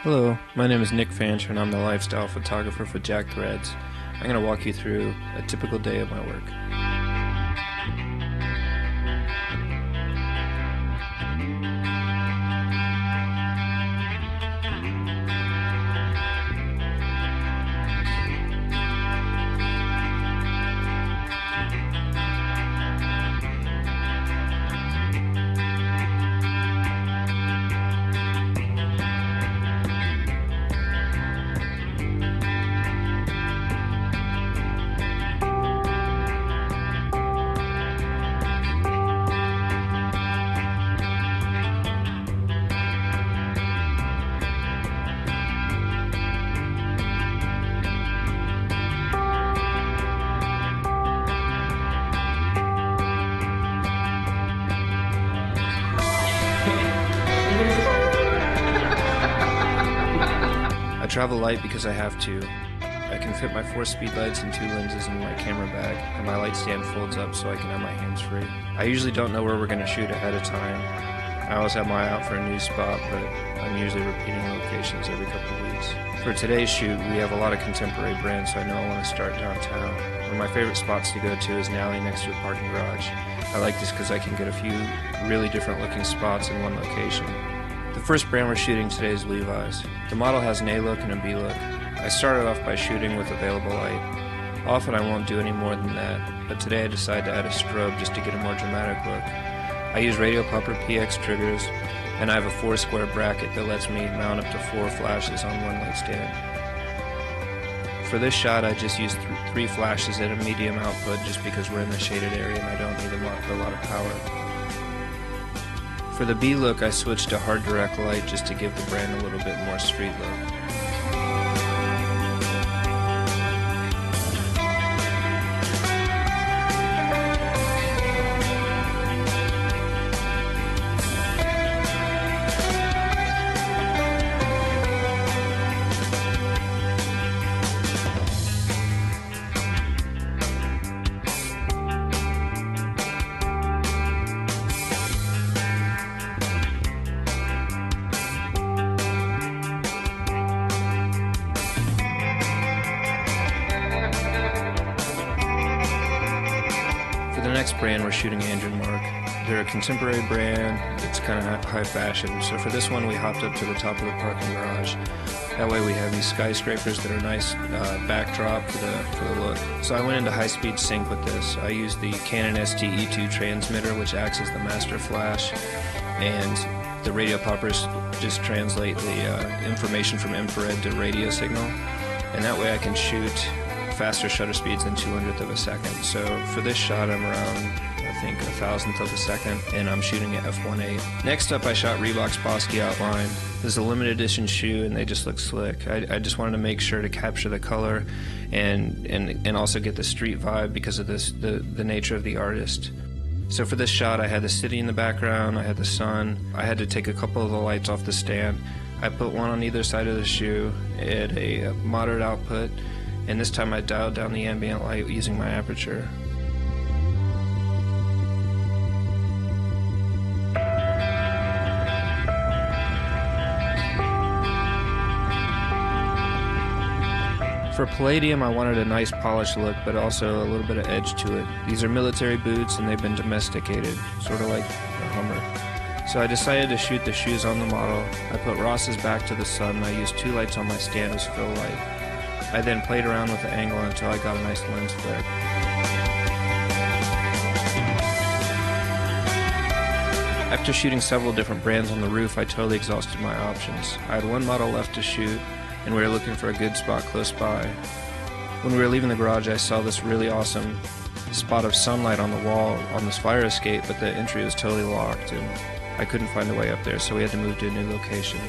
Hello, my name is Nick Fancher and I'm the lifestyle photographer for JackThreads. I'm going to walk you through a typical day of my work. I travel light because I have to. I can fit my 4 speed lights and 2 lenses in my camera bag, and my light stand folds up so I can have my hands free. I usually don't know where we're going to shoot ahead of time. I always have my eye out for a new spot, but I'm usually repeating locations every couple of weeks. For today's shoot, we have a lot of contemporary brands, so I know I want to start downtown. One of my favorite spots to go to is an alley next to a parking garage. I like this because I can get a few really different looking spots in one location. The first brand we're shooting today is LEVI'S. The model has an A look and a B look. I started off by shooting with available light. Often I won't do any more than that, but today I decided to add a strobe just to get a more dramatic look. I use radio popper PX triggers, and I have a 4 square bracket that lets me mount up to 4 flashes on one light stand. For this shot I just used 3 flashes at a medium output just because we're in the shaded area and I don't need a lot of power. For the B look, I switched to hard direct light just to give the brand a little bit more street look. For the next brand, we're shooting MARC. They're a contemporary brand. It's kind of high fashion. So for this one, we hopped up to the top of the parking garage. That way we have these skyscrapers that are nice backdrop for the look. So I went into high-speed sync with this. I used the Canon ST-E2 transmitter, which acts as the master flash, and the radio poppers just translate the information from infrared to radio signal. And that way I can shoot faster shutter speeds than 200th of a second. So for this shot I'm around, I think, 1,000th of a second, and I'm shooting at f1.8. Next up I shot Reebok's Bosky Outline. This is a limited edition shoe and they just look slick. I just wanted to make sure to capture the color and also get the street vibe because of the nature of the artist. So for this shot I had the city in the background, I had the sun, I had to take a couple of the lights off the stand. I put one on either side of the shoe at a moderate output, and this time I dialed down the ambient light using my aperture. For PALLADIUM, I wanted a nice polished look, but also a little bit of edge to it. These are military boots and they've been domesticated, sort of like a Hummer. So I decided to shoot the shoes on the model. I put Ross's back to the sun and I used 2 lights on my stand as fill light. I then played around with the angle until I got a nice lens flare. After shooting several different brands on the roof, I totally exhausted my options. I had 1 model left to shoot, and we were looking for a good spot close by. When we were leaving the garage, I saw this really awesome spot of sunlight on the wall on this fire escape, but the entry was totally locked, and I couldn't find a way up there, so we had to move to a new location.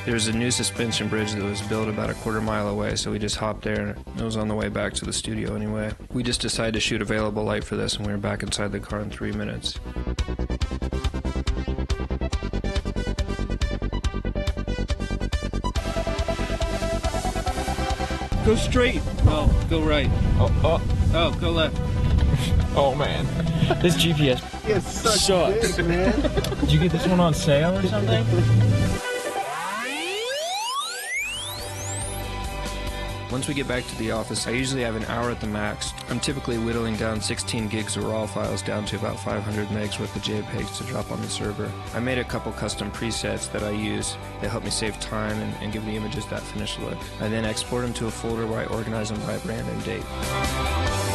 There's a new suspension bridge that was built about a quarter mile away, so we just hopped there and it was on the way back to the studio anyway. We just decided to shoot available light for this and we were back inside the car in 3 minutes. Go straight. Oh, go right. Oh, go left. Oh man, this GPS sucks. Big, man. Did you get this one on sale or something? Once we get back to the office, I usually have an hour at the max. I'm typically whittling down 16 gigs of RAW files down to about 500 megs worth of JPEGs to drop on the server. I made a couple custom presets that I use. They help me save time and give the images that finished look. I then export them to a folder where I organize them by brand and date.